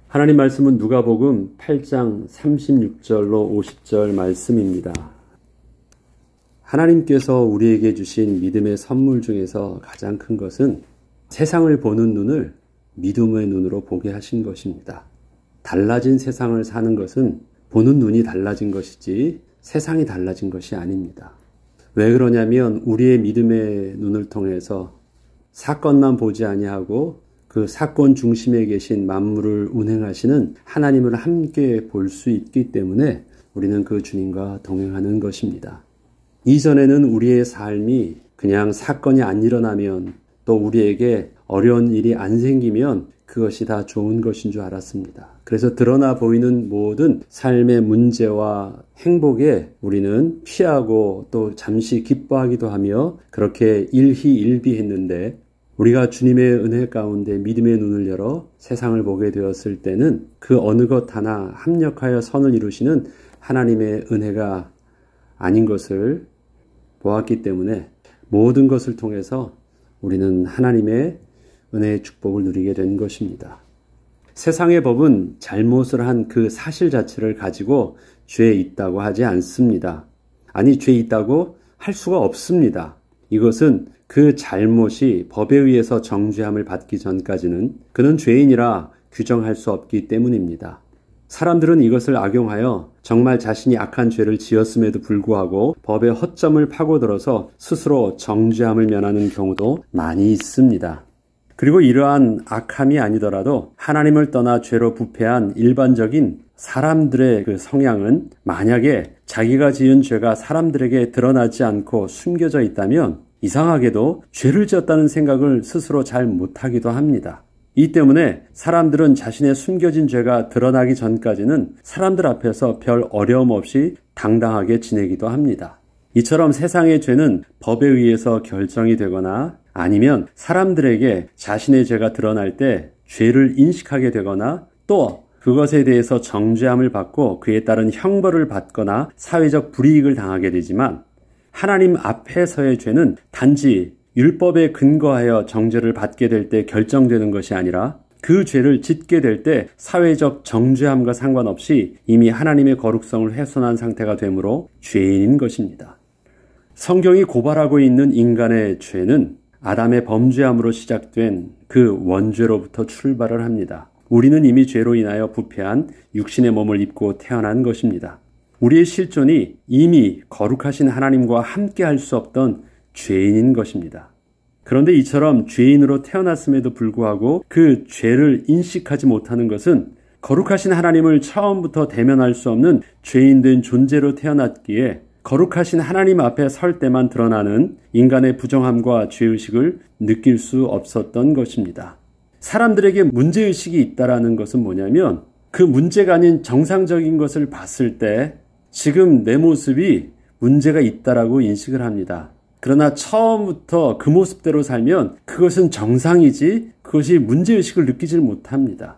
하나님 말씀은 누가복음 8장 36절로 50절 말씀입니다. 하나님께서 우리에게 주신 믿음의 선물 중에서 가장 큰 것은 세상을 보는 눈을 믿음의 눈으로 보게 하신 것입니다. 달라진 세상을 사는 것은 보는 눈이 달라진 것이지 세상이 달라진 것이 아닙니다. 왜 그러냐면 우리의 믿음의 눈을 통해서 사건만 보지 아니하고 그 사건 중심에 계신 만물을 운행하시는 하나님을 함께 볼 수 있기 때문에 우리는 그 주님과 동행하는 것입니다. 이전에는 우리의 삶이 그냥 사건이 안 일어나면 또 우리에게 어려운 일이 안 생기면 그것이 다 좋은 것인 줄 알았습니다. 그래서 드러나 보이는 모든 삶의 문제와 행복에 우리는 피하고 또 잠시 기뻐하기도 하며 그렇게 일희일비했는데 우리가 주님의 은혜 가운데 믿음의 눈을 열어 세상을 보게 되었을 때는 그 어느 것 하나 합력하여 선을 이루시는 하나님의 은혜가 아닌 것을 보았기 때문에 모든 것을 통해서 우리는 하나님의 은혜의 축복을 누리게 된 것입니다. 세상의 법은 잘못을 한 그 사실 자체를 가지고 죄에 있다고 하지 않습니다. 아니, 죄에 있다고 할 수가 없습니다. 이것은 그 잘못이 법에 의해서 정죄함을 받기 전까지는 그는 죄인이라 규정할 수 없기 때문입니다. 사람들은 이것을 악용하여 정말 자신이 악한 죄를 지었음에도 불구하고 법의 허점을 파고들어서 스스로 정죄함을 면하는 경우도 많이 있습니다. 그리고 이러한 악함이 아니더라도 하나님을 떠나 죄로 부패한 일반적인 사람들의 그 성향은 만약에 자기가 지은 죄가 사람들에게 드러나지 않고 숨겨져 있다면 이상하게도 죄를 지었다는 생각을 스스로 잘 못하기도 합니다. 이 때문에 사람들은 자신의 숨겨진 죄가 드러나기 전까지는 사람들 앞에서 별 어려움 없이 당당하게 지내기도 합니다. 이처럼 세상의 죄는 법에 의해서 결정이 되거나 아니면 사람들에게 자신의 죄가 드러날 때 죄를 인식하게 되거나 또 그것에 대해서 정죄함을 받고 그에 따른 형벌을 받거나 사회적 불이익을 당하게 되지만 하나님 앞에서의 죄는 단지 율법에 근거하여 정죄를 받게 될 때 결정되는 것이 아니라 그 죄를 짓게 될 때 사회적 정죄함과 상관없이 이미 하나님의 거룩성을 훼손한 상태가 되므로 죄인인 것입니다. 성경이 고발하고 있는 인간의 죄는 아담의 범죄함으로 시작된 그 원죄로부터 출발을 합니다. 우리는 이미 죄로 인하여 부패한 육신의 몸을 입고 태어난 것입니다. 우리의 실존이 이미 거룩하신 하나님과 함께 할 수 없던 죄인인 것입니다. 그런데 이처럼 죄인으로 태어났음에도 불구하고 그 죄를 인식하지 못하는 것은 거룩하신 하나님을 처음부터 대면할 수 없는 죄인된 존재로 태어났기에 거룩하신 하나님 앞에 설 때만 드러나는 인간의 부정함과 죄의식을 느낄 수 없었던 것입니다. 사람들에게 문제의식이 있다라는 것은 뭐냐면 그 문제가 아닌 정상적인 것을 봤을 때 지금 내 모습이 문제가 있다라고 인식을 합니다. 그러나 처음부터 그 모습대로 살면 그것은 정상이지 그것이 문제의식을 느끼질 못합니다.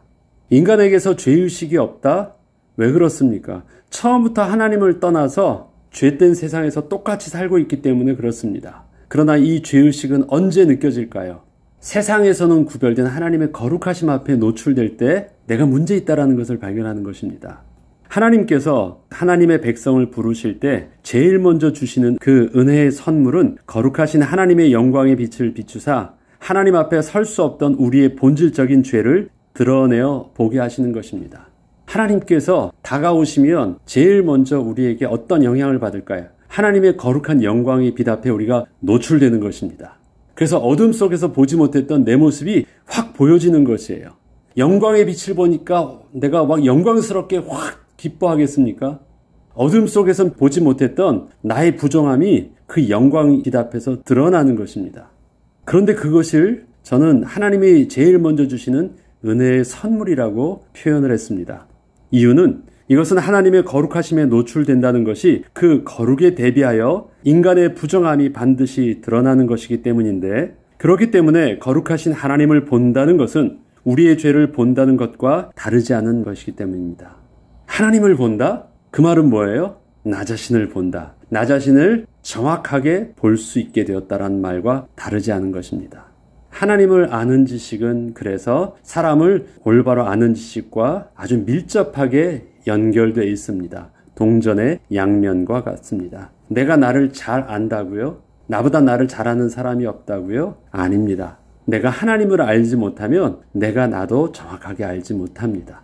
인간에게서 죄의식이 없다? 왜 그렇습니까? 처음부터 하나님을 떠나서 죄된 세상에서 똑같이 살고 있기 때문에 그렇습니다. 그러나 이 죄의식은 언제 느껴질까요? 세상에서는 구별된 하나님의 거룩하심 앞에 노출될 때 내가 문제 있다라는 것을 발견하는 것입니다. 하나님께서 하나님의 백성을 부르실 때 제일 먼저 주시는 그 은혜의 선물은 거룩하신 하나님의 영광의 빛을 비추사 하나님 앞에 설 수 없던 우리의 본질적인 죄를 드러내어 보게 하시는 것입니다. 하나님께서 다가오시면 제일 먼저 우리에게 어떤 영향을 받을까요? 하나님의 거룩한 영광의 빛 앞에 우리가 노출되는 것입니다. 그래서 어둠 속에서 보지 못했던 내 모습이 확 보여지는 것이에요. 영광의 빛을 보니까 내가 막 영광스럽게 확 기뻐하겠습니까? 어둠 속에선 보지 못했던 나의 부정함이 그 영광 빛 앞에서 드러나는 것입니다. 그런데 그것을 저는 하나님이 제일 먼저 주시는 은혜의 선물이라고 표현을 했습니다. 이유는 이것은 하나님의 거룩하심에 노출된다는 것이 그 거룩에 대비하여 인간의 부정함이 반드시 드러나는 것이기 때문인데 그렇기 때문에 거룩하신 하나님을 본다는 것은 우리의 죄를 본다는 것과 다르지 않은 것이기 때문입니다. 하나님을 본다? 그 말은 뭐예요? 나 자신을 본다. 나 자신을 정확하게 볼 수 있게 되었다라는 말과 다르지 않은 것입니다. 하나님을 아는 지식은 그래서 사람을 올바로 아는 지식과 아주 밀접하게 연결되어 있습니다. 동전의 양면과 같습니다. 내가 나를 잘 안다고요? 나보다 나를 잘 아는 사람이 없다고요? 아닙니다. 내가 하나님을 알지 못하면 내가 나도 정확하게 알지 못합니다.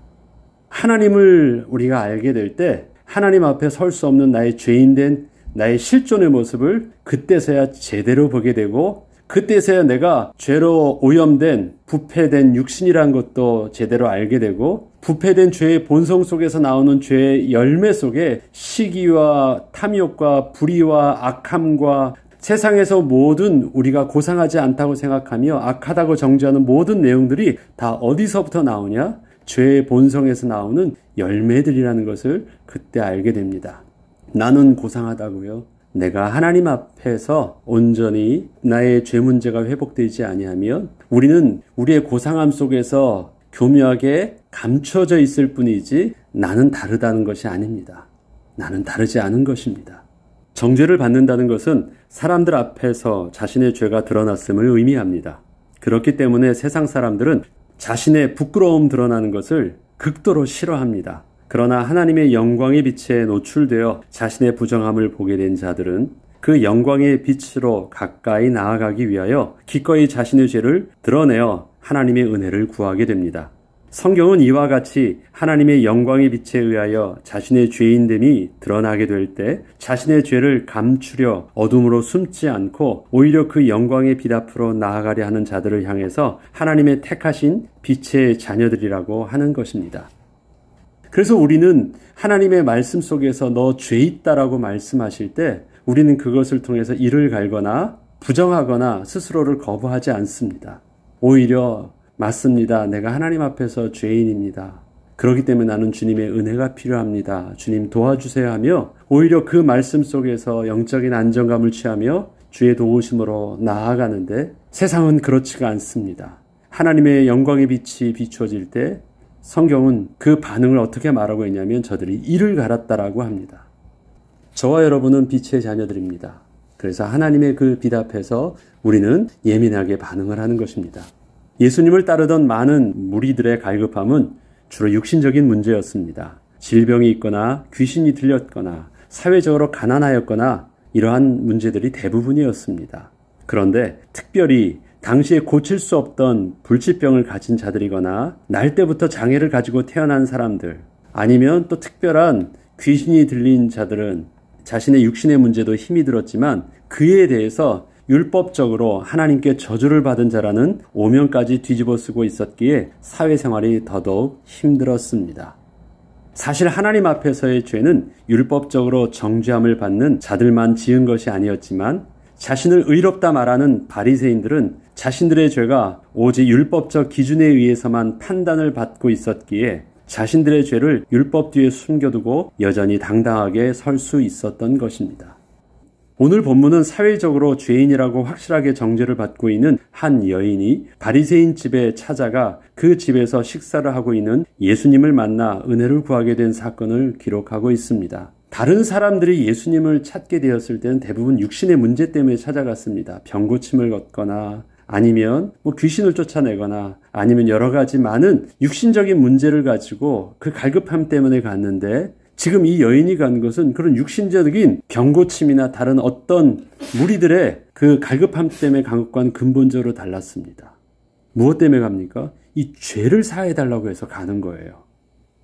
하나님을 우리가 알게 될 때 하나님 앞에 설 수 없는 나의 죄인된 나의 실존의 모습을 그때서야 제대로 보게 되고 그때서야 내가 죄로 오염된 부패된 육신이라는 것도 제대로 알게 되고 부패된 죄의 본성 속에서 나오는 죄의 열매 속에 시기와 탐욕과 불의와 악함과 세상에서 모든 우리가 고상하지 않다고 생각하며 악하다고 정죄하는 모든 내용들이 다 어디서부터 나오냐? 죄의 본성에서 나오는 열매들이라는 것을 그때 알게 됩니다. 나는 고상하다고요? 내가 하나님 앞에서 온전히 나의 죄 문제가 회복되지 아니하면 우리는 우리의 고상함 속에서 교묘하게 감춰져 있을 뿐이지 나는 다르다는 것이 아닙니다. 나는 다르지 않은 것입니다. 정죄를 받는다는 것은 사람들 앞에서 자신의 죄가 드러났음을 의미합니다. 그렇기 때문에 세상 사람들은 자신의 부끄러움 드러나는 것을 극도로 싫어합니다. 그러나 하나님의 영광의 빛에 노출되어 자신의 부정함을 보게 된 자들은 그 영광의 빛으로 가까이 나아가기 위하여 기꺼이 자신의 죄를 드러내어 하나님의 은혜를 구하게 됩니다. 성경은 이와 같이 하나님의 영광의 빛에 의하여 자신의 죄인됨이 드러나게 될 때 자신의 죄를 감추려 어둠으로 숨지 않고 오히려 그 영광의 빛 앞으로 나아가려 하는 자들을 향해서 하나님의 택하신 빛의 자녀들이라고 하는 것입니다. 그래서 우리는 하나님의 말씀 속에서 너 죄 있다라고 말씀하실 때 우리는 그것을 통해서 이를 갈거나 부정하거나 스스로를 거부하지 않습니다. 오히려 맞습니다. 내가 하나님 앞에서 죄인입니다. 그렇기 때문에 나는 주님의 은혜가 필요합니다. 주님 도와주세요 하며 오히려 그 말씀 속에서 영적인 안정감을 취하며 주의 도우심으로 나아가는데 세상은 그렇지가 않습니다. 하나님의 영광의 빛이 비추어질 때 성경은 그 반응을 어떻게 말하고 있냐면 저들이 이를 갈았다라고 합니다. 저와 여러분은 빛의 자녀들입니다. 그래서 하나님의 그 빛 앞에서 우리는 예민하게 반응을 하는 것입니다. 예수님을 따르던 많은 무리들의 갈급함은 주로 육신적인 문제였습니다. 질병이 있거나 귀신이 들렸거나 사회적으로 가난하였거나 이러한 문제들이 대부분이었습니다. 그런데 특별히 당시에 고칠 수 없던 불치병을 가진 자들이거나 날 때부터 장애를 가지고 태어난 사람들 아니면 또 특별한 귀신이 들린 자들은 자신의 육신의 문제도 힘이 들었지만 그에 대해서 율법적으로 하나님께 저주를 받은 자라는 오명까지 뒤집어 쓰고 있었기에 사회생활이 더더욱 힘들었습니다. 사실 하나님 앞에서의 죄는 율법적으로 정죄함을 받는 자들만 지은 것이 아니었지만 자신을 의롭다 말하는 바리새인들은 자신들의 죄가 오직 율법적 기준에 의해서만 판단을 받고 있었기에 자신들의 죄를 율법 뒤에 숨겨두고 여전히 당당하게 설 수 있었던 것입니다. 오늘 본문은 사회적으로 죄인이라고 확실하게 정죄를 받고 있는 한 여인이 바리새인 집에 찾아가 그 집에서 식사를 하고 있는 예수님을 만나 은혜를 구하게 된 사건을 기록하고 있습니다. 다른 사람들이 예수님을 찾게 되었을 때는 대부분 육신의 문제 때문에 찾아갔습니다. 병고침을 걷거나 아니면 귀신을 쫓아내거나 아니면 여러 가지 많은 육신적인 문제를 가지고 그 갈급함 때문에 갔는데 지금 이 여인이 간 것은 그런 육신적인 병고침이나 다른 어떤 무리들의 그 갈급함 때문에 간 것과는 근본적으로 달랐습니다. 무엇 때문에 갑니까? 이 죄를 사해달라고 해서 가는 거예요.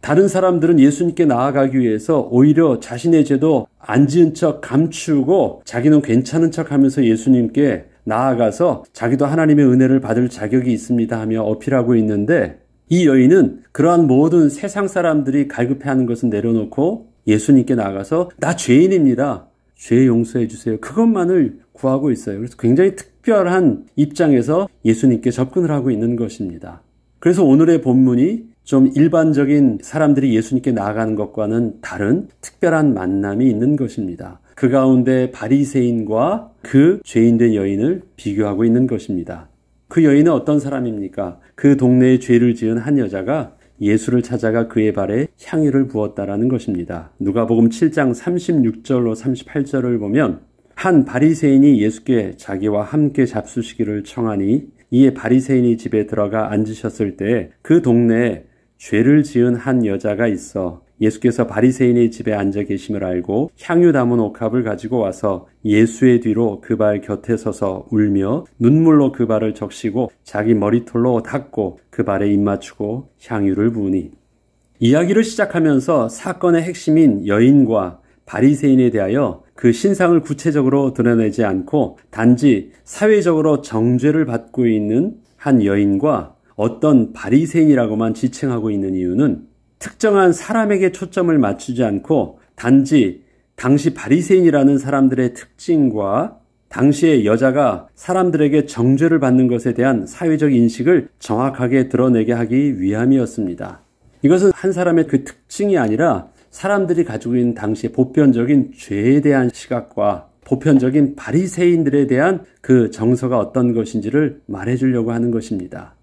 다른 사람들은 예수님께 나아가기 위해서 오히려 자신의 죄도 안 지은 척 감추고 자기는 괜찮은 척 하면서 예수님께 나아가서 자기도 하나님의 은혜를 받을 자격이 있습니다 하며 어필하고 있는데 이 여인은 그러한 모든 세상 사람들이 갈급해하는 것은 내려놓고 예수님께 나가서 나 죄인입니다. 죄 용서해 주세요. 그것만을 구하고 있어요. 그래서 굉장히 특별한 입장에서 예수님께 접근을 하고 있는 것입니다. 그래서 오늘의 본문이 좀 일반적인 사람들이 예수님께 나아가는 것과는 다른 특별한 만남이 있는 것입니다. 그 가운데 바리새인과 그 죄인된 여인을 비교하고 있는 것입니다. 그 여인은 어떤 사람입니까? 그 동네에 죄를 지은 한 여자가 예수를 찾아가 그의 발에 향유를 부었다라는 것입니다. 누가복음 7장 36절로 38절을 보면 한 바리새인이 예수께 자기와 함께 잡수시기를 청하니 이에 바리새인의 집에 들어가 앉으셨을 때 그 동네에 죄를 지은 한 여자가 있어 예수께서 바리새인의 집에 앉아 계심을 알고 향유 담은 옥합을 가지고 와서 예수의 뒤로 그 발 곁에 서서 울며 눈물로 그 발을 적시고 자기 머리털로 닦고 그 발에 입 맞추고 향유를 부으니. 이야기를 시작하면서 사건의 핵심인 여인과 바리새인에 대하여 그 신상을 구체적으로 드러내지 않고 단지 사회적으로 정죄를 받고 있는 한 여인과 어떤 바리새인이라고만 지칭하고 있는 이유는 특정한 사람에게 초점을 맞추지 않고 단지 당시 바리새인이라는 사람들의 특징과 당시의 여자가 사람들에게 정죄를 받는 것에 대한 사회적 인식을 정확하게 드러내게 하기 위함이었습니다. 이것은 한 사람의 그 특징이 아니라 사람들이 가지고 있는 당시의 보편적인 죄에 대한 시각과 보편적인 바리새인들에 대한 그 정서가 어떤 것인지를 말해주려고 하는 것입니다.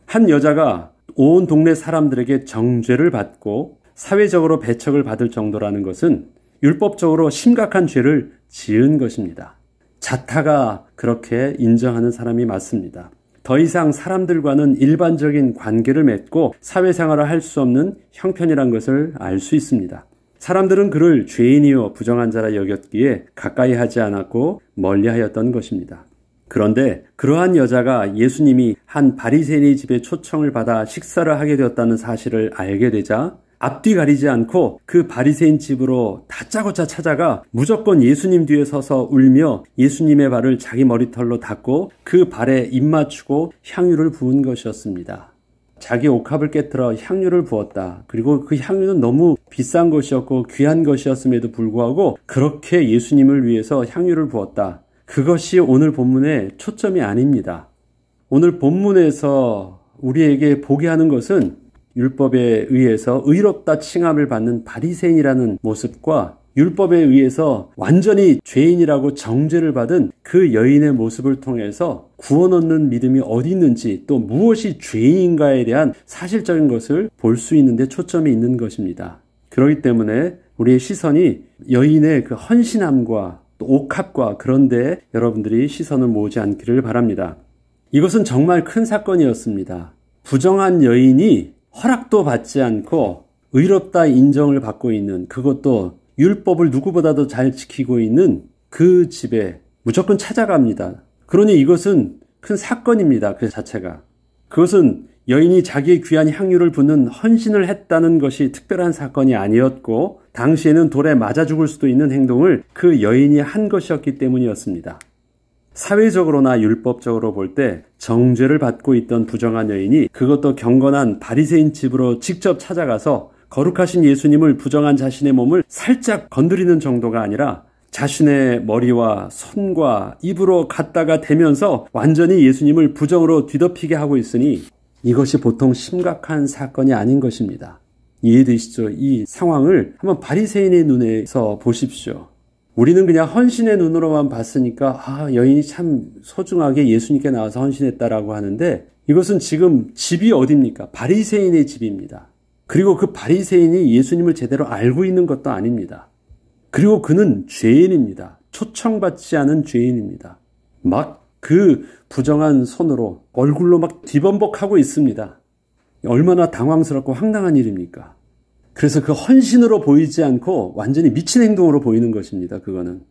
한 여자가 온 동네 사람들에게 정죄를 받고 사회적으로 배척을 받을 정도라는 것은 율법적으로 심각한 죄를 지은 것입니다. 자타가 그렇게 인정하는 사람이 맞습니다. 더 이상 사람들과는 일반적인 관계를 맺고 사회생활을 할 수 없는 형편이란 것을 알 수 있습니다. 사람들은 그를 죄인이요 부정한 자라 여겼기에 가까이 하지 않았고 멀리하였던 것입니다. 그런데 그러한 여자가 예수님이 한 바리새인의 집에 초청을 받아 식사를 하게 되었다는 사실을 알게 되자 앞뒤 가리지 않고 그 바리새인 집으로 다짜고짜 찾아가 무조건 예수님 뒤에 서서 울며 예수님의 발을 자기 머리털로 닦고 그 발에 입 맞추고 향유를 부은 것이었습니다. 자기 옥합을 깨뜨려 향유를 부었다. 그리고 그 향유는 너무 비싼 것이었고 귀한 것이었음에도 불구하고 그렇게 예수님을 위해서 향유를 부었다. 그것이 오늘 본문의 초점이 아닙니다. 오늘 본문에서 우리에게 보게 하는 것은 율법에 의해서 의롭다 칭함을 받는 바리새인이라는 모습과 율법에 의해서 완전히 죄인이라고 정죄를 받은 그 여인의 모습을 통해서 구원 얻는 믿음이 어디 있는지 또 무엇이 죄인인가에 대한 사실적인 것을 볼 수 있는데 초점이 있는 것입니다. 그렇기 때문에 우리의 시선이 여인의 그 헌신함과 또 옥합과 그런 데 여러분들이 시선을 모으지 않기를 바랍니다. 이것은 정말 큰 사건이었습니다. 부정한 여인이 허락도 받지 않고 의롭다 인정을 받고 있는, 그것도 율법을 누구보다도 잘 지키고 있는 그 집에 무조건 찾아갑니다. 그러니 이것은 큰 사건입니다. 그 자체가. 그것은 여인이 자기의 귀한 향유를 붓는 헌신을 했다는 것이 특별한 사건이 아니었고 당시에는 돌에 맞아 죽을 수도 있는 행동을 그 여인이 한 것이었기 때문이었습니다. 사회적으로나 율법적으로 볼 때 정죄를 받고 있던 부정한 여인이 그것도 경건한 바리새인 집으로 직접 찾아가서 거룩하신 예수님을 부정한 자신의 몸을 살짝 건드리는 정도가 아니라 자신의 머리와 손과 입으로 갖다가 대면서 완전히 예수님을 부정으로 뒤덮이게 하고 있으니 이것이 보통 심각한 사건이 아닌 것입니다. 이해되시죠? 이 상황을 한번 바리새인의 눈에서 보십시오. 우리는 그냥 헌신의 눈으로만 봤으니까 여인이 참 소중하게 예수님께 나와서 헌신했다라고 하는데 이것은 지금 집이 어디입니까? 바리새인의 집입니다. 그리고 그 바리새인이 예수님을 제대로 알고 있는 것도 아닙니다. 그리고 그는 죄인입니다. 초청받지 않은 죄인입니다. 막 그 부정한 손으로 얼굴로 막 뒤범벅하고 있습니다. 얼마나 당황스럽고 황당한 일입니까? 그래서 그 헌신으로 보이지 않고 완전히 미친 행동으로 보이는 것입니다. 그거는.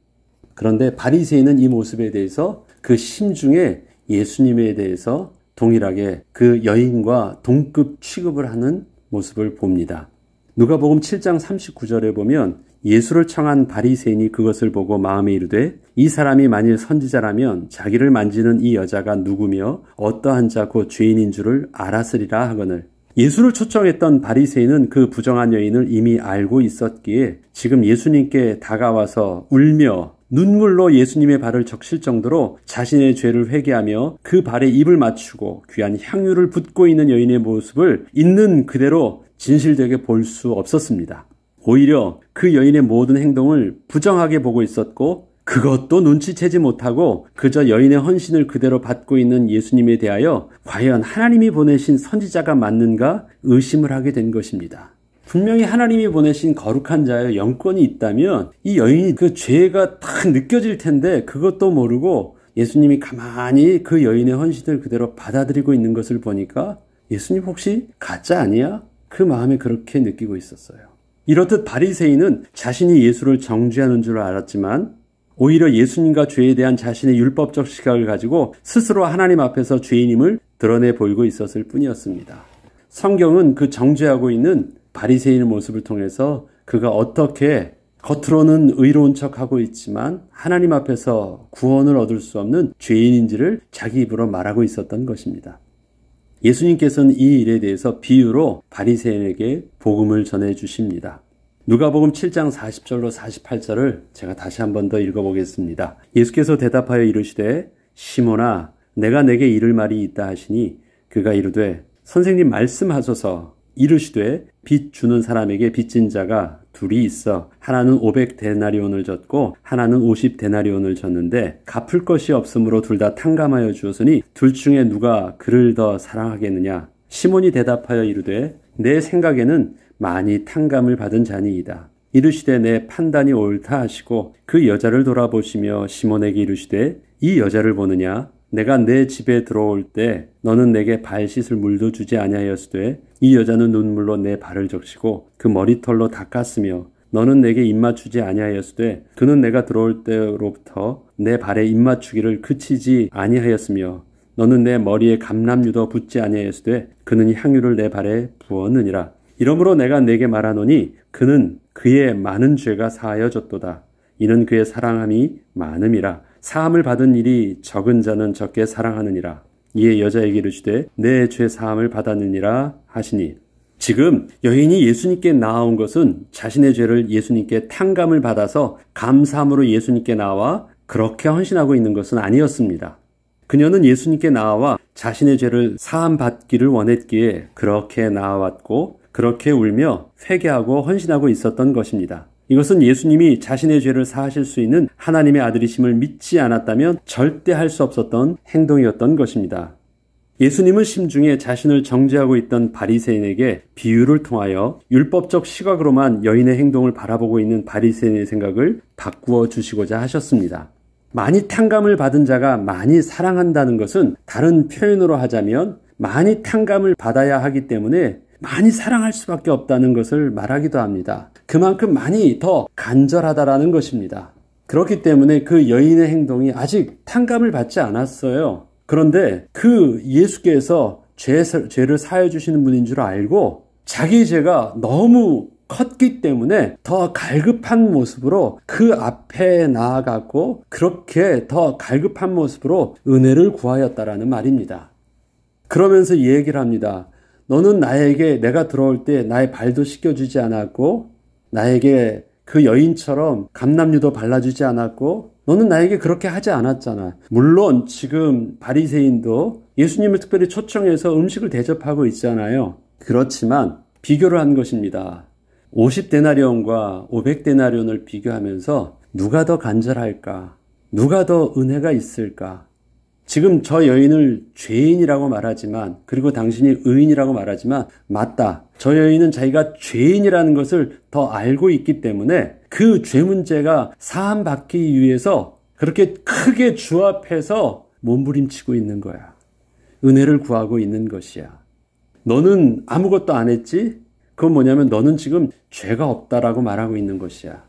그런데 바리새인은 이 모습에 대해서 그 심중에 예수님에 대해서 동일하게 그 여인과 동급 취급을 하는 모습을 봅니다. 누가복음 7장 39절에 보면 예수를 청한 바리새인이 그것을 보고 마음에 이르되 이 사람이 만일 선지자라면 자기를 만지는 이 여자가 누구며 어떠한 자 곧 죄인인 줄을 알았으리라 하거늘. 예수를 초청했던 바리새인은 그 부정한 여인을 이미 알고 있었기에 지금 예수님께 다가와서 울며 눈물로 예수님의 발을 적실 정도로 자신의 죄를 회개하며 그 발에 입을 맞추고 귀한 향유를 붓고 있는 여인의 모습을 있는 그대로 진실되게 볼 수 없었습니다. 오히려 그 여인의 모든 행동을 부정하게 보고 있었고 그것도 눈치채지 못하고 그저 여인의 헌신을 그대로 받고 있는 예수님에 대하여 과연 하나님이 보내신 선지자가 맞는가 의심을 하게 된 것입니다. 분명히 하나님이 보내신 거룩한 자의 영권이 있다면 이 여인이 그 죄가 딱 느껴질 텐데 그것도 모르고 예수님이 가만히 그 여인의 헌신을 그대로 받아들이고 있는 것을 보니까 예수님 혹시 가짜 아니야? 그 마음에 그렇게 느끼고 있었어요. 이렇듯 바리새인은 자신이 예수를 정죄하는 줄 알았지만 오히려 예수님과 죄에 대한 자신의 율법적 시각을 가지고 스스로 하나님 앞에서 죄인임을 드러내 보이고 있었을 뿐이었습니다. 성경은 그 정죄하고 있는 바리새인의 모습을 통해서 그가 어떻게 겉으로는 의로운 척하고 있지만 하나님 앞에서 구원을 얻을 수 없는 죄인인지를 자기 입으로 말하고 있었던 것입니다. 예수님께서는 이 일에 대해서 비유로 바리새인에게 복음을 전해 주십니다. 누가복음 7장 40절로 48절을 제가 다시 한 번 더 읽어보겠습니다. 예수께서 대답하여 이르시되 시몬아 내가 내게 이를 말이 있다 하시니 그가 이르되 선생님 말씀하소서. 이르시되 빚 주는 사람에게 빚진 자가 둘이 있어 하나는 500데나리온을 졌고 하나는 50데나리온을 졌는데 갚을 것이 없으므로 둘 다 탕감하여 주었으니 둘 중에 누가 그를 더 사랑하겠느냐. 시몬이 대답하여 이르되 내 생각에는 많이 탕감을 받은 자니이다. 이르시되 내 판단이 옳다 하시고 그 여자를 돌아보시며 시몬에게 이르시되 이 여자를 보느냐. 내가 내 집에 들어올 때 너는 내게 발 씻을 물도 주지 아니하였으되 이 여자는 눈물로 내 발을 적시고 그 머리털로 닦았으며 너는 내게 입맞추지 아니하였으되 그는 내가 들어올 때로부터 내 발에 입맞추기를 그치지 아니하였으며 너는 내 머리에 감람유도 붓지 아니하였으되 그는 향유를 내 발에 부었느니라. 이러므로 내가 내게 말하노니 그는 그의 많은 죄가 사하여졌도다. 이는 그의 사랑함이 많음이라. 사함을 받은 일이 적은 자는 적게 사랑하느니라. 이에 여자에게 이르시되 내 죄 사함을 받았느니라 하시니. 지금 여인이 예수님께 나아온 것은 자신의 죄를 예수님께 탕감을 받아서 감사함으로 예수님께 나와 그렇게 헌신하고 있는 것은 아니었습니다. 그녀는 예수님께 나와 자신의 죄를 사함 받기를 원했기에 그렇게 나아왔고 그렇게 울며 회개하고 헌신하고 있었던 것입니다. 이것은 예수님이 자신의 죄를 사하실 수 있는 하나님의 아들이심을 믿지 않았다면 절대 할 수 없었던 행동이었던 것입니다. 예수님은 심중에 자신을 정죄하고 있던 바리새인에게 비유를 통하여 율법적 시각으로만 여인의 행동을 바라보고 있는 바리새인의 생각을 바꾸어 주시고자 하셨습니다. 많이 탕감을 받은 자가 많이 사랑한다는 것은 다른 표현으로 하자면 많이 탕감을 받아야 하기 때문에 많이 사랑할 수밖에 없다는 것을 말하기도 합니다. 그만큼 많이 더 간절하다라는 것입니다. 그렇기 때문에 그 여인의 행동이 아직 탕감을 받지 않았어요. 그런데 그 예수께서 죄를 사해 주시는 분인 줄 알고 자기 죄가 너무 컸기 때문에 더 갈급한 모습으로 그 앞에 나아갔고 그렇게 더 갈급한 모습으로 은혜를 구하였다라는 말입니다. 그러면서 이 얘기를 합니다. 너는 나에게 내가 들어올 때 나의 발도 씻겨주지 않았고 나에게 그 여인처럼 감람유도 발라주지 않았고 너는 나에게 그렇게 하지 않았잖아. 물론 지금 바리새인도 예수님을 특별히 초청해서 음식을 대접하고 있잖아요. 그렇지만 비교를 한 것입니다. 50데나리온과 500데나리온을 비교하면서 누가 더 간절할까? 누가 더 은혜가 있을까? 지금 저 여인을 죄인이라고 말하지만 그리고 당신이 의인이라고 말하지만 맞다. 저 여인은 자기가 죄인이라는 것을 더 알고 있기 때문에 그 죄 문제가 사함받기 위해서 그렇게 크게 주 앞에서 몸부림치고 있는 거야. 은혜를 구하고 있는 것이야. 너는 아무것도 안 했지? 그건 뭐냐면 너는 지금 죄가 없다라고 말하고 있는 것이야.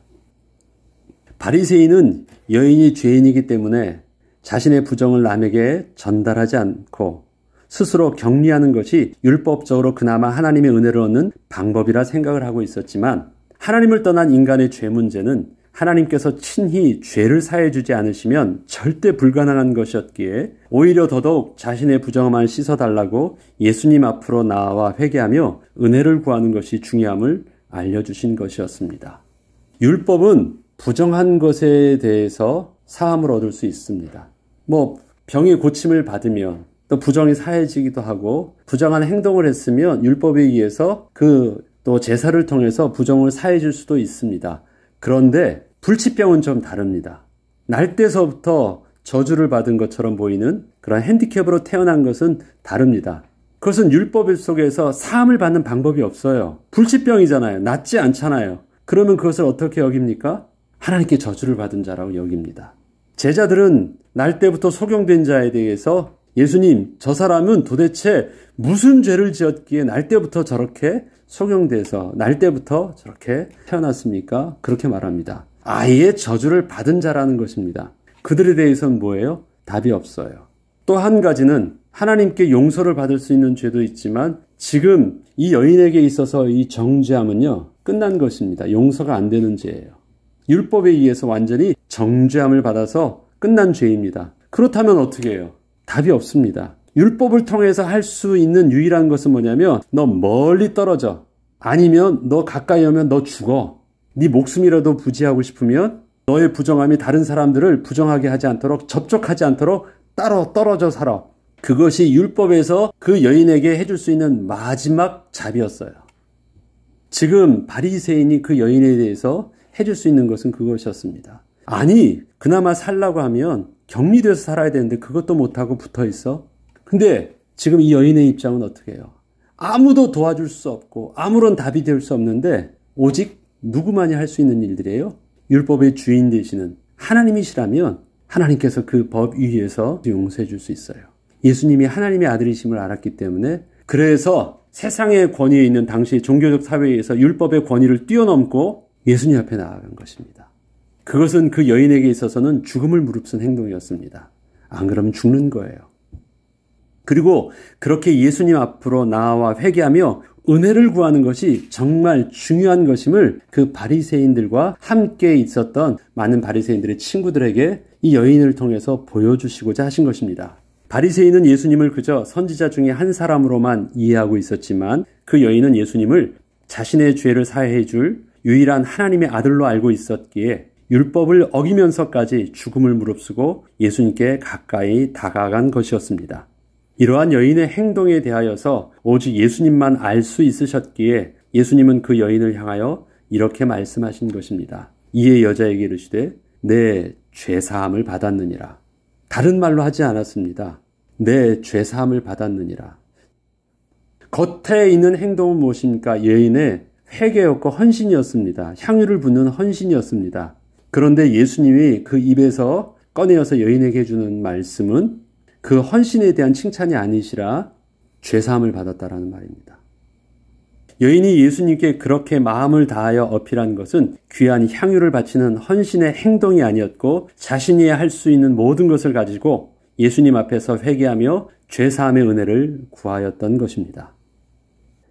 바리새인은 여인이 죄인이기 때문에 자신의 부정을 남에게 전달하지 않고 스스로 격리하는 것이 율법적으로 그나마 하나님의 은혜를 얻는 방법이라 생각을 하고 있었지만 하나님을 떠난 인간의 죄 문제는 하나님께서 친히 죄를 사해 주지 않으시면 절대 불가능한 것이었기에 오히려 더더욱 자신의 부정만 씻어달라고 예수님 앞으로 나와 회개하며 은혜를 구하는 것이 중요함을 알려주신 것이었습니다. 율법은 부정한 것에 대해서 사함을 얻을 수 있습니다. 병의 고침을 받으면 또 부정이 사해지기도 하고 부정한 행동을 했으면 율법에 의해서 또 제사를 통해서 부정을 사해질 수도 있습니다. 그런데 불치병은 좀 다릅니다. 날 때서부터 저주를 받은 것처럼 보이는 그런 핸디캡으로 태어난 것은 다릅니다. 그것은 율법 속에서 사함을 받는 방법이 없어요. 불치병이잖아요. 낫지 않잖아요. 그러면 그것을 어떻게 여깁니까? 하나님께 저주를 받은 자라고 여깁니다. 제자들은 날 때부터 소경된 자에 대해서 예수님, 저 사람은 도대체 무슨 죄를 지었기에 날 때부터 저렇게 소경돼서 날 때부터 저렇게 태어났습니까? 그렇게 말합니다. 아예 저주를 받은 자라는 것입니다. 그들에 대해서는 뭐예요? 답이 없어요. 또 한 가지는 하나님께 용서를 받을 수 있는 죄도 있지만 지금 이 여인에게 있어서 이 정죄함은요, 끝난 것입니다. 용서가 안 되는 죄예요. 율법에 의해서 완전히 정죄함을 받아서 끝난 죄입니다. 그렇다면 어떻게 해요? 답이 없습니다. 율법을 통해서 할 수 있는 유일한 것은 뭐냐면 너 멀리 떨어져. 아니면 너 가까이 오면 너 죽어. 네 목숨이라도 부지하고 싶으면 너의 부정함이 다른 사람들을 부정하게 하지 않도록, 접촉하지 않도록 따로 떨어져 살아. 그것이 율법에서 그 여인에게 해줄 수 있는 마지막 답이었어요. 지금 바리새인이 그 여인에 대해서 해줄 수 있는 것은 그것이었습니다. 아니, 그나마 살라고 하면 격리돼서 살아야 되는데 그것도 못하고 붙어있어. 근데 지금 이 여인의 입장은 어떻게 해요? 아무도 도와줄 수 없고 아무런 답이 될 수 없는데 오직 누구만이 할 수 있는 일들이에요? 율법의 주인 되시는 하나님이시라면 하나님께서 그 법 위에서 용서해 줄 수 있어요. 예수님이 하나님의 아들이심을 알았기 때문에, 그래서 세상의 권위에 있는 당시 종교적 사회에서 율법의 권위를 뛰어넘고 예수님 앞에 나아간 것입니다. 그것은 그 여인에게 있어서는 죽음을 무릅쓴 행동이었습니다. 안 그러면 죽는 거예요. 그리고 그렇게 예수님 앞으로 나와 회개하며 은혜를 구하는 것이 정말 중요한 것임을 그 바리새인들과 함께 있었던 많은 바리새인들의 친구들에게 이 여인을 통해서 보여주시고자 하신 것입니다. 바리새인은 예수님을 그저 선지자 중에 한 사람으로만 이해하고 있었지만 그 여인은 예수님을 자신의 죄를 사해해 줄 유일한 하나님의 아들로 알고 있었기에 율법을 어기면서까지 죽음을 무릅쓰고 예수님께 가까이 다가간 것이었습니다. 이러한 여인의 행동에 대하여서 오직 예수님만 알 수 있으셨기에 예수님은 그 여인을 향하여 이렇게 말씀하신 것입니다. 이에 여자에게 이르시되 내 죄사함을 받았느니라. 다른 말로 하지 않았습니다. 내 죄사함을 받았느니라. 겉에 있는 행동은 무엇입니까? 여인의 회개였고 헌신이었습니다. 향유를 붓는 헌신이었습니다. 그런데 예수님이 그 입에서 꺼내어서 여인에게 해주는 말씀은 그 헌신에 대한 칭찬이 아니시라 죄사함을 받았다라는 말입니다. 여인이 예수님께 그렇게 마음을 다하여 어필한 것은 귀한 향유를 바치는 헌신의 행동이 아니었고 자신이 할 수 있는 모든 것을 가지고 예수님 앞에서 회개하며 죄사함의 은혜를 구하였던 것입니다.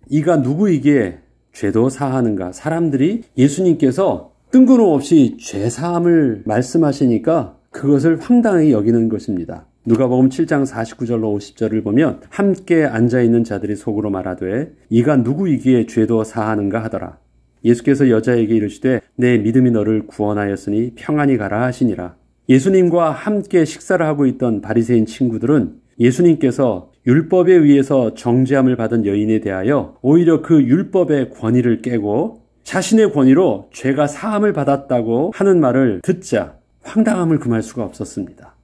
이가 누구이기에 죄도 사하는가? 사람들이 예수님께서 뜬금없이 죄사함을 말씀하시니까 그것을 황당하게 여기는 것입니다. 누가복음 7장 49절로 50절을 보면 함께 앉아있는 자들이 속으로 말하되 이가 누구이기에 죄도 사하는가 하더라. 예수께서 여자에게 이르시되 내 믿음이 너를 구원하였으니 평안히 가라 하시니라. 예수님과 함께 식사를 하고 있던 바리새인 친구들은 예수님께서 율법에 의해서 정죄함을 받은 여인에 대하여 오히려 그 율법의 권위를 깨고 자신의 권위로 죄가 사함을 받았다고 하는 말을 듣자 황당함을 금할 수가 없었습니다.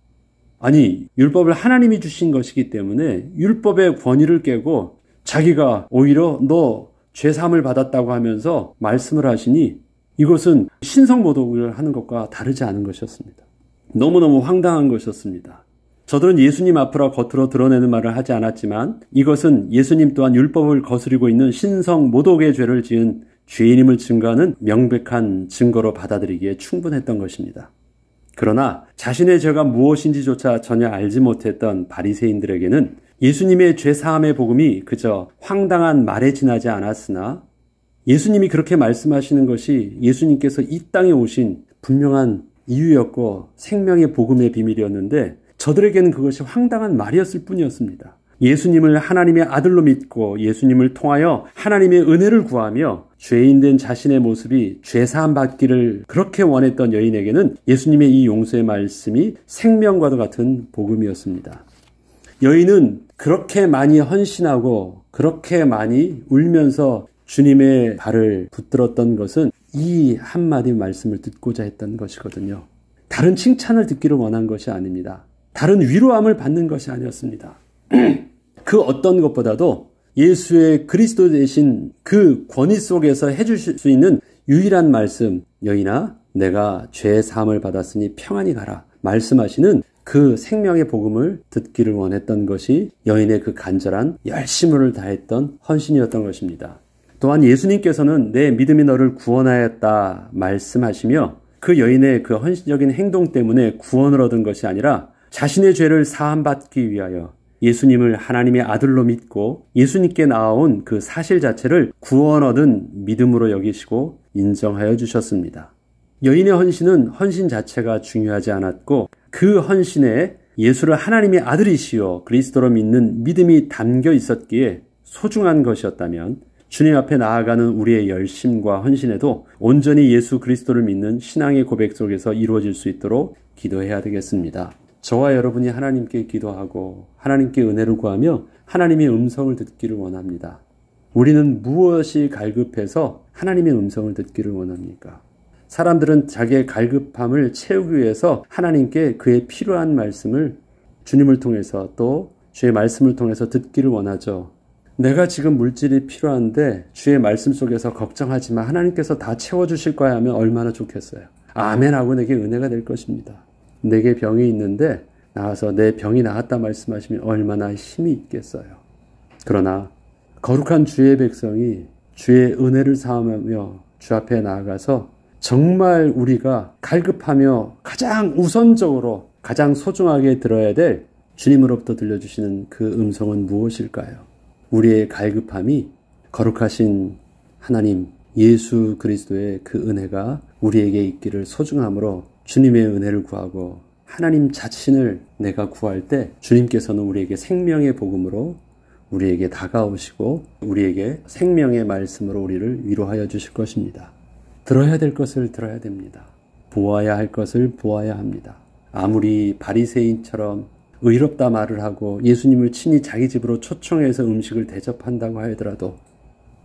아니, 율법을 하나님이 주신 것이기 때문에 율법의 권위를 깨고 자기가 오히려 너 죄사함을 받았다고 하면서 말씀을 하시니 이것은 신성모독을 하는 것과 다르지 않은 것이었습니다. 너무너무 황당한 것이었습니다. 저들은 예수님 앞으로 겉으로 드러내는 말을 하지 않았지만 이것은 예수님 또한 율법을 거스리고 있는 신성모독의 죄를 지은 죄인임을 증거하는 명백한 증거로 받아들이기에 충분했던 것입니다. 그러나 자신의 죄가 무엇인지조차 전혀 알지 못했던 바리새인들에게는 예수님의 죄사함의 복음이 그저 황당한 말에 지나지 않았으나 예수님이 그렇게 말씀하시는 것이 예수님께서 이 땅에 오신 분명한 이유였고 생명의 복음의 비밀이었는데 저들에게는 그것이 황당한 말이었을 뿐이었습니다. 예수님을 하나님의 아들로 믿고 예수님을 통하여 하나님의 은혜를 구하며 죄인된 자신의 모습이 죄사함 받기를 그렇게 원했던 여인에게는 예수님의 이 용서의 말씀이 생명과도 같은 복음이었습니다. 여인은 그렇게 많이 헌신하고 그렇게 많이 울면서 주님의 발을 붙들었던 것은 이 한마디 말씀을 듣고자 했던 것이거든요. 다른 칭찬을 듣기를 원한 것이 아닙니다. 다른 위로함을 받는 것이 아니었습니다. 그 어떤 것보다도 예수의 그리스도 되신 그 권위 속에서 해주실 수 있는 유일한 말씀, 여인아 내가 죄 사함을 받았으니 평안히 가라. 말씀하시는 그 생명의 복음을 듣기를 원했던 것이 여인의 그 간절한 열심을 다했던 헌신이었던 것입니다. 또한 예수님께서는 내 믿음이 너를 구원하였다 말씀하시며 그 여인의 그 헌신적인 행동 때문에 구원을 얻은 것이 아니라 자신의 죄를 사함받기 위하여 예수님을 하나님의 아들로 믿고 예수님께 나아온 그 사실 자체를 구원 얻은 믿음으로 여기시고 인정하여 주셨습니다. 여인의 헌신은 헌신 자체가 중요하지 않았고 그 헌신에 예수를 하나님의 아들이시요 그리스도로 믿는 믿음이 담겨 있었기에 소중한 것이었다면 주님 앞에 나아가는 우리의 열심과 헌신에도 온전히 예수 그리스도를 믿는 신앙의 고백 속에서 이루어질 수 있도록 기도해야 되겠습니다. 저와 여러분이 하나님께 기도하고 하나님께 은혜를 구하며 하나님의 음성을 듣기를 원합니다. 우리는 무엇이 갈급해서 하나님의 음성을 듣기를 원합니까? 사람들은 자기의 갈급함을 채우기 위해서 하나님께 그의 필요한 말씀을 주님을 통해서 또 주의 말씀을 통해서 듣기를 원하죠. 내가 지금 물질이 필요한데 주의 말씀 속에서 걱정하지만 하나님께서 다 채워주실 거야 하면 얼마나 좋겠어요. 아멘 하고 내게 은혜가 될 것입니다. 내게 병이 있는데 나와서 내 병이 나았다 말씀하시면 얼마나 힘이 있겠어요. 그러나 거룩한 주의 백성이 주의 은혜를 사모하며 주 앞에 나아가서 정말 우리가 갈급하며 가장 우선적으로 가장 소중하게 들어야 될 주님으로부터 들려주시는 그 음성은 무엇일까요? 우리의 갈급함이 거룩하신 하나님 예수 그리스도의 그 은혜가 우리에게 있기를 소중함으로 주님의 은혜를 구하고 하나님 자신을 내가 구할 때 주님께서는 우리에게 생명의 복음으로 우리에게 다가오시고 우리에게 생명의 말씀으로 우리를 위로하여 주실 것입니다. 들어야 될 것을 들어야 됩니다. 보아야 할 것을 보아야 합니다. 아무리 바리새인처럼 의롭다 말을 하고 예수님을 친히 자기 집으로 초청해서 음식을 대접한다고 하더라도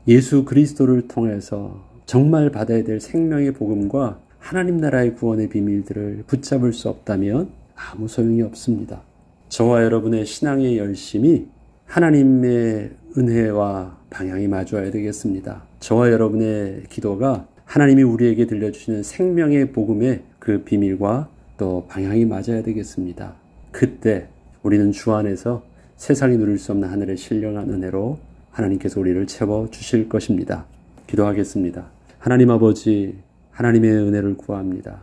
예수 그리스도를 통해서 정말 받아야 될 생명의 복음과 하나님 나라의 구원의 비밀들을 붙잡을 수 없다면 아무 소용이 없습니다. 저와 여러분의 신앙의 열심이 하나님의 은혜와 방향이 마주해야 되겠습니다. 저와 여러분의 기도가 하나님이 우리에게 들려주시는 생명의 복음의 그 비밀과 또 방향이 맞아야 되겠습니다. 그때 우리는 주 안에서 세상이 누릴 수 없는 하늘의 신령한 은혜로 하나님께서 우리를 채워주실 것입니다. 기도하겠습니다. 하나님 아버지, 하나님의 은혜를 구합니다.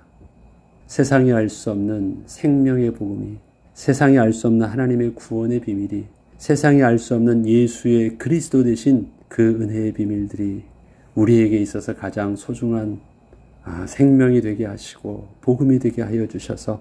세상이 알 수 없는 생명의 복음이, 세상이 알 수 없는 하나님의 구원의 비밀이, 세상이 알 수 없는 예수의 그리스도 되신 그 은혜의 비밀들이 우리에게 있어서 가장 소중한 생명이 되게 하시고 복음이 되게 하여 주셔서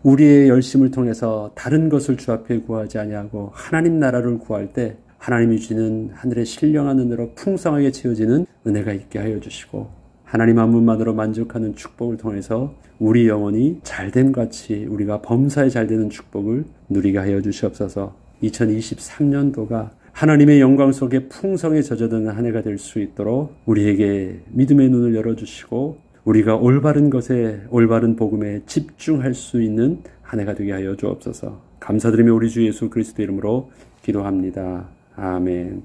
우리의 열심을 통해서 다른 것을 주 앞에 구하지 아니하고 하나님 나라를 구할 때 하나님이 주시는 하늘의 신령한 은혜로 풍성하게 채워지는 은혜가 있게 하여 주시고 하나님 한 분만으로 만족하는 축복을 통해서 우리 영혼이 잘됨같이 우리가 범사에 잘되는 축복을 누리게 하여 주시옵소서. 2023년도가 하나님의 영광 속에 풍성에 젖어드는 한 해가 될 수 있도록 우리에게 믿음의 눈을 열어주시고 우리가 올바른 것에 올바른 복음에 집중할 수 있는 한 해가 되게 하여 주옵소서. 감사드리며 우리 주 예수 그리스도 이름으로 기도합니다. 아멘.